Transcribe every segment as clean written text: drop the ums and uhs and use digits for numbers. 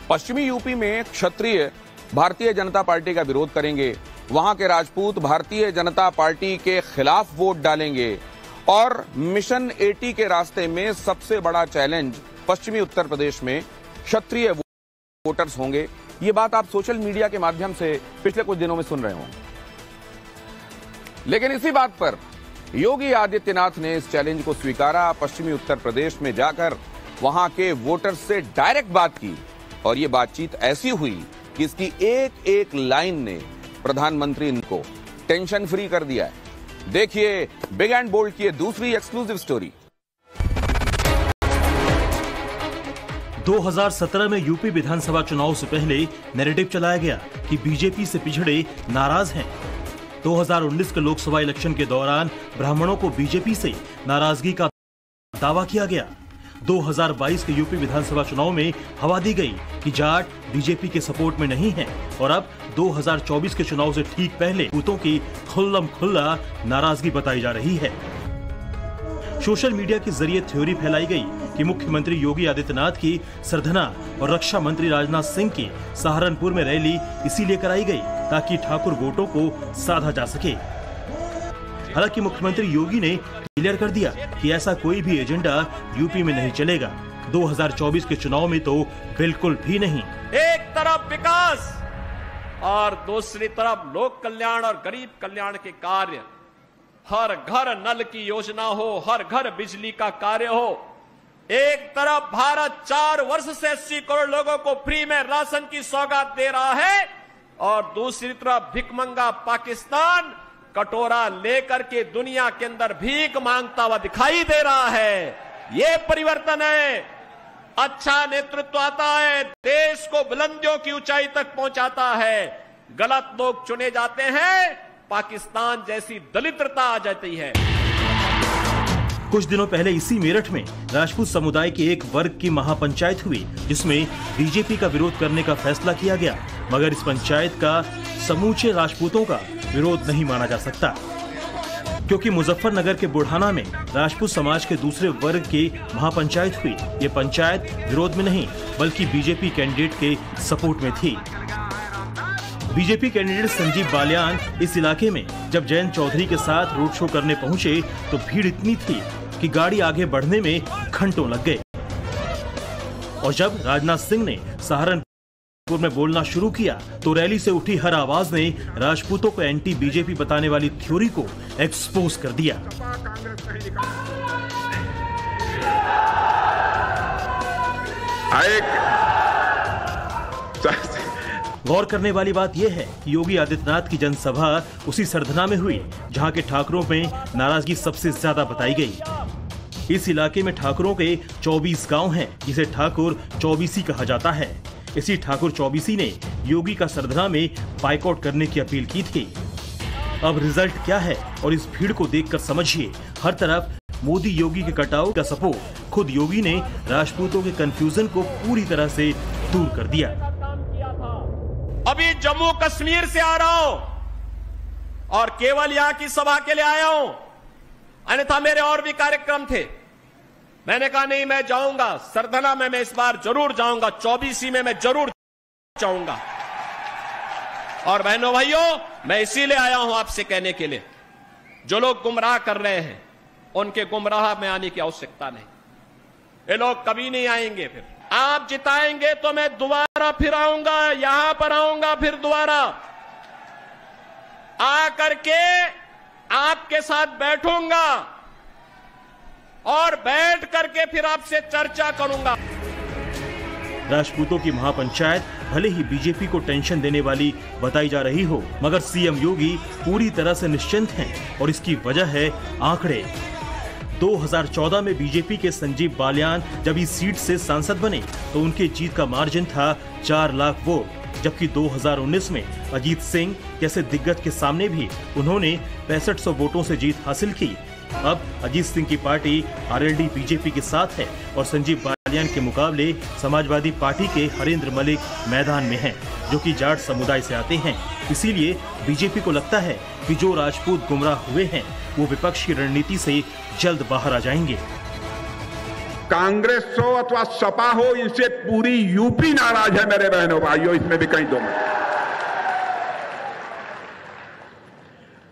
पश्चिमी यूपी में क्षत्रिय भारतीय जनता पार्टी का विरोध करेंगे, वहां के राजपूत भारतीय जनता पार्टी के खिलाफ वोट डालेंगे और मिशन 80 के रास्ते में सबसे बड़ा चैलेंज पश्चिमी उत्तर प्रदेश में क्षत्रिय वोटर्स होंगे। ये बात आप सोशल मीडिया के माध्यम से पिछले कुछ दिनों में सुन रहे होंगे। लेकिन इसी बात पर योगी आदित्यनाथ ने इस चैलेंज को स्वीकारा, पश्चिमी उत्तर प्रदेश में जाकर वहां के वोटर्स से डायरेक्ट बात की और ये बातचीत ऐसी हुई कि इसकी एक एक लाइन ने प्रधानमंत्री को टेंशन फ्री कर दिया है। देखिए बिग एंड बोल्ड की दूसरी एक्सक्लूसिव स्टोरी। 2017 में यूपी विधानसभा चुनाव से पहले नैरेटिव चलाया गया कि बीजेपी से पिछड़े नाराज हैं। 2019 के लोकसभा इलेक्शन के दौरान ब्राह्मणों को बीजेपी से नाराजगी का दावा किया गया। 2022 के यूपी विधानसभा चुनाव में हवा दी गई कि जाट बीजेपी के सपोर्ट में नहीं है और अब 2024 के चुनाव से ठीक पहले बूथों की खुल्लम खुल्ला नाराजगी बताई जा रही है। सोशल मीडिया के जरिए थ्योरी फैलाई गई कि मुख्यमंत्री योगी आदित्यनाथ की सरधना और रक्षा मंत्री राजनाथ सिंह की सहारनपुर में रैली इसीलिए कराई गई ताकि ठाकुर वोटों को साधा जा सके। हालांकि मुख्यमंत्री योगी ने क्लियर कर दिया कि ऐसा कोई भी एजेंडा यूपी में नहीं चलेगा। 2024 के चुनाव में तो बिल्कुल भी नहीं। एक तरफ विकास और दूसरी तरफ लोक कल्याण और गरीब कल्याण के कार्य, हर घर नल की योजना हो, हर घर बिजली का कार्य हो। एक तरफ भारत 4 वर्ष से 80 करोड़ लोगों को फ्री में राशन की सौगात दे रहा है और दूसरी तरफ भिखमंगा पाकिस्तान कटोरा लेकर के दुनिया के अंदर भीख मांगता हुआ दिखाई दे रहा है। ये परिवर्तन है। अच्छा नेतृत्व आता है, देश को बुलंदियों की ऊंचाई तक पहुंचाता है। गलत लोग चुने जाते हैं, पाकिस्तान जैसी दलितता आ जाती है। कुछ दिनों पहले इसी मेरठ में राजपूत समुदाय के एक वर्ग की महापंचायत हुई जिसमें बीजेपी का विरोध करने का फैसला किया गया, मगर इस पंचायत का समूचे राजपूतों का विरोध नहीं माना जा सकता क्योंकि मुजफ्फरनगर के बुढ़ाना में राजपूत समाज के दूसरे वर्ग की महापंचायत हुई। ये पंचायत विरोध में नहीं बल्कि बीजेपी कैंडिडेट के सपोर्ट में थी। बीजेपी कैंडिडेट संजीव बालियान इस इलाके में जब जयंत चौधरी के साथ रोड शो करने पहुंचे तो भीड़ इतनी थी कि गाड़ी आगे बढ़ने में घंटों लग गए और जब राजनाथ सिंह ने सहारनपुर में बोलना शुरू किया तो रैली से उठी हर आवाज ने राजपूतों को एंटी बीजेपी बताने वाली थ्योरी को एक्सपोज कर दिया। गौर करने वाली बात यह है कि योगी आदित्यनाथ की जनसभा उसी सरधना में हुई जहां के ठाकुरों में नाराजगी सबसे ज्यादा बताई गई। इस इलाके में ठाकुरों के 24 गांव हैं जिसे ठाकुर चौबीसी कहा जाता है। इसी ठाकुर चौबीसी ने योगी का सरधना में बाइकआउट करने की अपील की थी। अब रिजल्ट क्या है और इस भीड़ को देखकर समझिए, हर तरफ मोदी योगी के कटाव का सपोर्ट। खुद योगी ने राजपूतों के कंफ्यूजन को पूरी तरह से दूर कर दिया। अभी जम्मू कश्मीर से आ रहा हूं और केवल यहां की सभा के लिए आया हूं, अन्यथा मेरे और भी कार्यक्रम थे। मैंने कहा नहीं, मैं जाऊंगा सरधना में, मैं इस बार जरूर जाऊंगा, चौबीसी में मैं जरूर जाऊंगा। और बहनों भाइयों, मैं इसीलिए आया हूं आपसे कहने के लिए, जो लोग गुमराह कर रहे हैं उनके गुमराह में आने की आवश्यकता नहीं। ये लोग कभी नहीं आएंगे। फिर आप जिताएंगे तो मैं दोबारा फिर आऊंगा, यहां पर आऊंगा फिर दोबारा आकर के आपके साथ बैठूंगा और बैठ करके फिर आपसे चर्चा करूंगा। राजपूतों की महापंचायत भले ही बीजेपी को टेंशन देने वाली बताई जा रही हो, मगर सीएम योगी पूरी तरह से निश्चिंत हैं और इसकी वजह है आंकड़े। 2014 में बीजेपी के संजीव बालियान जब इस सीट से सांसद बने तो उनके जीत का मार्जिन था 4 लाख वोट, जबकि 2019 में अजीत सिंह जैसे दिग्गज के सामने भी उन्होंने 6500 वोटों से जीत हासिल की। अब अजीत सिंह की पार्टी आरएलडी बीजेपी के साथ है और संजीव बालियान के मुकाबले समाजवादी पार्टी के हरेंद्र मलिक मैदान में हैं, जो कि जाट समुदाय से आते हैं। इसीलिए बीजेपी को लगता है कि जो राजपूत गुमराह हुए हैं वो विपक्ष की रणनीति से जल्द बाहर आ जाएंगे। कांग्रेस हो अथवा सपा हो, इससे पूरी यूपी नाराज है मेरे बहनों भाइयों, इसमें भी कहीं दो मत।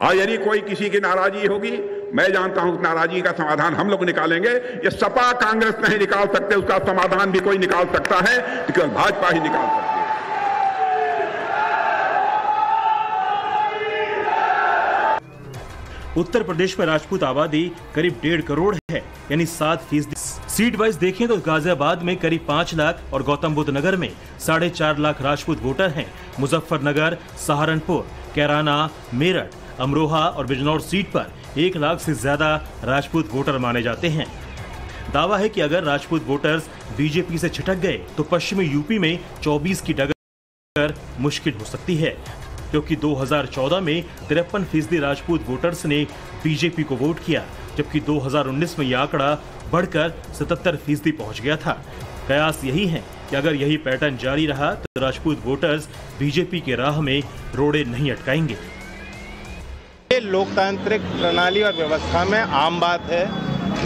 और यदि कोई किसी की नाराजगी होगी, मैं जानता हूं नाराजगी का समाधान हम लोग निकालेंगे। ये सपा कांग्रेस नहीं निकाल सकते, उसका समाधान भी कोई निकाल सकता है, केवल भाजपा ही निकाल सकती है। उत्तर प्रदेश में राजपूत आबादी करीब 1.5 करोड़ है, यानी 7%। सीट वाइज देखें तो गाजियाबाद में करीब 5 लाख और गौतम बुद्ध नगर में 4.5 लाख राजपूत वोटर हैं। मुजफ्फरनगर, सहारनपुर, कैराना, मेरठ, अमरोहा और बिजनौर सीट पर 1 लाख से ज्यादा राजपूत वोटर माने जाते हैं। दावा है कि अगर राजपूत वोटर्स बीजेपी से छिटक गए तो पश्चिमी यूपी में 24 की डगर मुश्किल हो सकती है, क्योंकि 2014 में 53% राजपूत वोटर्स ने बीजेपी को वोट किया, जबकि 2019 में यह आंकड़ा बढ़कर 77% पहुंच गया था। कयास यही है कि अगर यही पैटर्न जारी रहा तो राजपूत वोटर्स बीजेपी के राह में रोड़े नहीं अटकाएंगे। ये लोकतांत्रिक प्रणाली और व्यवस्था में आम बात है,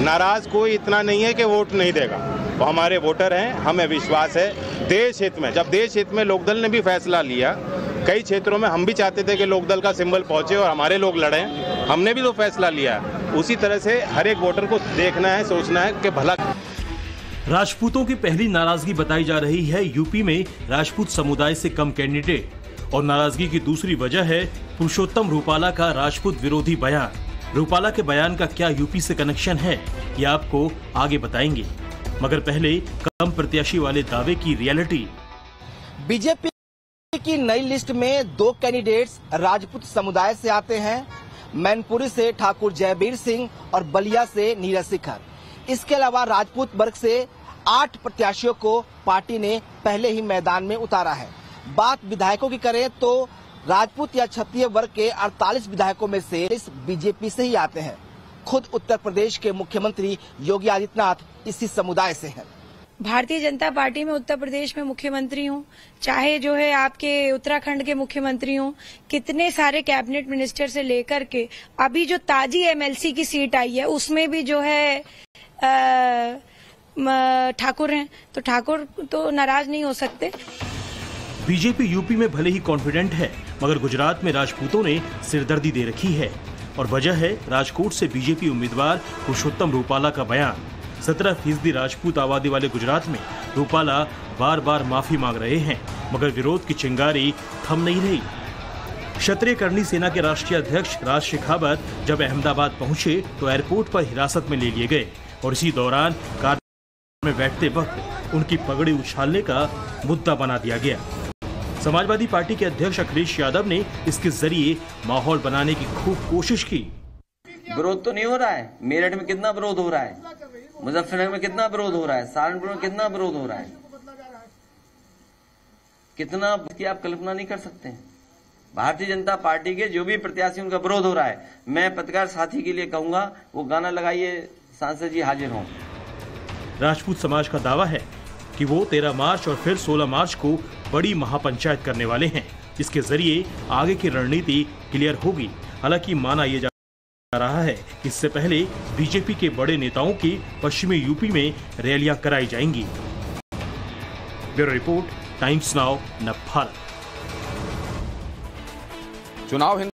नाराज कोई इतना नहीं है कि वोट नहीं देगा। वो हमारे वोटर हैं, हमें विश्वास है देश हित में। जब देश हित में लोकदल ने भी फैसला लिया, कई क्षेत्रों में हम भी चाहते थे कि लोकदल का सिंबल पहुंचे और हमारे लोग लड़ें, हमने भी तो फैसला लिया। उसी तरह से हर एक वोटर को देखना है, सोचना है कि भला। राजपूतों की पहली नाराजगी बताई जा रही है यूपी में राजपूत समुदाय से कम कैंडिडेट, और नाराजगी की दूसरी वजह है पुरुषोत्तम रूपाला का राजपूत विरोधी बयान। रूपाला के बयान का क्या यूपी से कनेक्शन है, ये आपको आगे बताएंगे, मगर पहले कम प्रत्याशी वाले दावे की रियलिटी। बीजेपी की नई लिस्ट में 2 कैंडिडेट्स राजपूत समुदाय से आते हैं। मैनपुरी से ठाकुर जयवीर सिंह और बलिया से नीरज शिखर। इसके अलावा राजपूत वर्ग से 8 प्रत्याशियों को पार्टी ने पहले ही मैदान में उतारा है। बात विधायकों की करें तो राजपूत या क्षत्रिय वर्ग के 48 विधायकों में से बीजेपी से ही आते हैं। खुद उत्तर प्रदेश के मुख्यमंत्री योगी आदित्यनाथ इसी समुदाय से हैं। भारतीय जनता पार्टी में उत्तर प्रदेश में मुख्यमंत्री हूँ, चाहे जो है आपके उत्तराखंड के मुख्यमंत्री हूँ, कितने सारे कैबिनेट मिनिस्टर से लेकर के अभी जो ताजी एमएलसी की सीट आई है उसमें भी जो है ठाकुर हैं, तो ठाकुर तो नाराज नहीं हो सकते। बीजेपी यूपी में भले ही कॉन्फिडेंट है, मगर गुजरात में राजपूतों ने सिरदर्दी दे रखी है, और वजह है राजकोट से बीजेपी उम्मीदवार पुरुषोत्तम रूपाला का बयान। 17% राजपूत आबादी वाले गुजरात में रूपाला बार बार माफी मांग रहे हैं, मगर विरोध की चिंगारी थम नहीं रही। क्षत्रिय करणी सेना के राष्ट्रीय अध्यक्ष राज शेखावत जब अहमदाबाद पहुंचे तो एयरपोर्ट पर हिरासत में ले लिए गए, और इसी दौरान कार में बैठते वक्त उनकी पगड़ी उछालने का मुद्दा बना दिया गया। समाजवादी पार्टी के अध्यक्ष अखिलेश यादव ने इसके जरिए माहौल बनाने की खूब कोशिश की। विरोध तो नहीं हो रहा है, मेरठ में कितना विरोध हो रहा है, मुजफ्फरनगर में कितना विरोध हो रहा है, सहारनपुर में कितना विरोध हो रहा है, कितना की आप कल्पना नहीं कर सकते। भारतीय जनता पार्टी के जो भी प्रत्याशी उनका विरोध हो रहा है, मैं पत्रकार साथी के लिए कहूंगा वो गाना लगाइए, सांसद जी हाजिर हों। राजपूत समाज का दावा है कि वो 13 मार्च और फिर 16 मार्च को बड़ी महापंचायत करने वाले हैं, जिसके जरिए आगे की रणनीति क्लियर होगी। हालांकि माना यह जा रहा है कि इससे पहले बीजेपी के बड़े नेताओं की पश्चिमी यूपी में रैलियां कराई जाएंगी। Bureau report, times now, Bharat. चुनाव